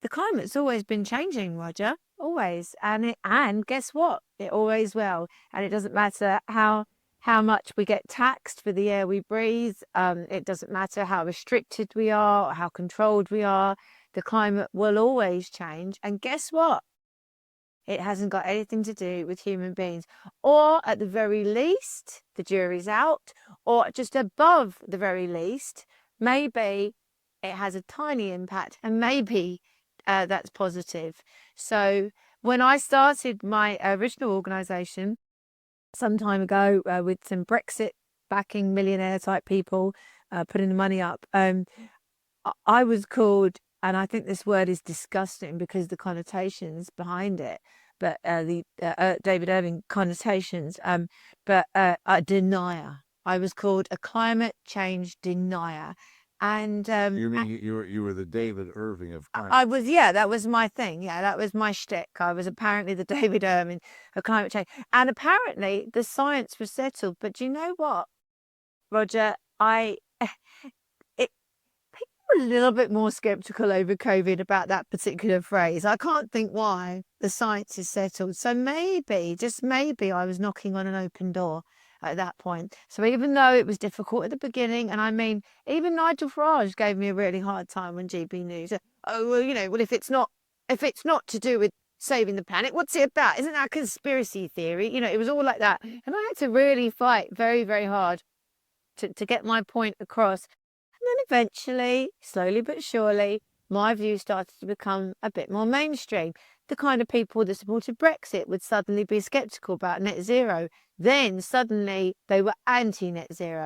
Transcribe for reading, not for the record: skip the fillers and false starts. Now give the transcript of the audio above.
the climate's always been changing, Roger, always. And guess what? It always will. And it doesn't matter how much we get taxed for the air we breathe. It doesn't matter how restricted we are or how controlled we are. The climate will always change. And guess what? It hasn't got anything to do with human beings. Or at the very least, the jury's out. Or just above the very least, maybe it has a tiny impact, and maybe that's positive. So when I started my original organisation some time ago with some Brexit backing millionaire type people putting the money up, I was called, and I think this word is disgusting because the connotations behind it, but the David Irving connotations, but a denier. I was called a climate change denier. And You mean you were the David Irving of climate? I was, yeah, that was my thing. Yeah, that was my shtick. I was apparently the David Irving of climate change. And apparently the science was settled. But do you know what, Roger? People were a little bit more skeptical over COVID about that particular phrase. I can't think why. The science is settled. So maybe, just maybe, I was knocking on an open door at that point. So even though it was difficult at the beginning, and I mean, even Nigel Farage gave me a really hard time on GB News. Oh, well, well, if it's not to do with saving the planet, what's it about? Isn't that a conspiracy theory? It was all like that. And I had to really fight very, very hard to get my point across. And then eventually, slowly but surely, my view started to become a bit more mainstream. The kind of people that supported Brexit would suddenly be sceptical about net zero. Then suddenly they were anti-net zero.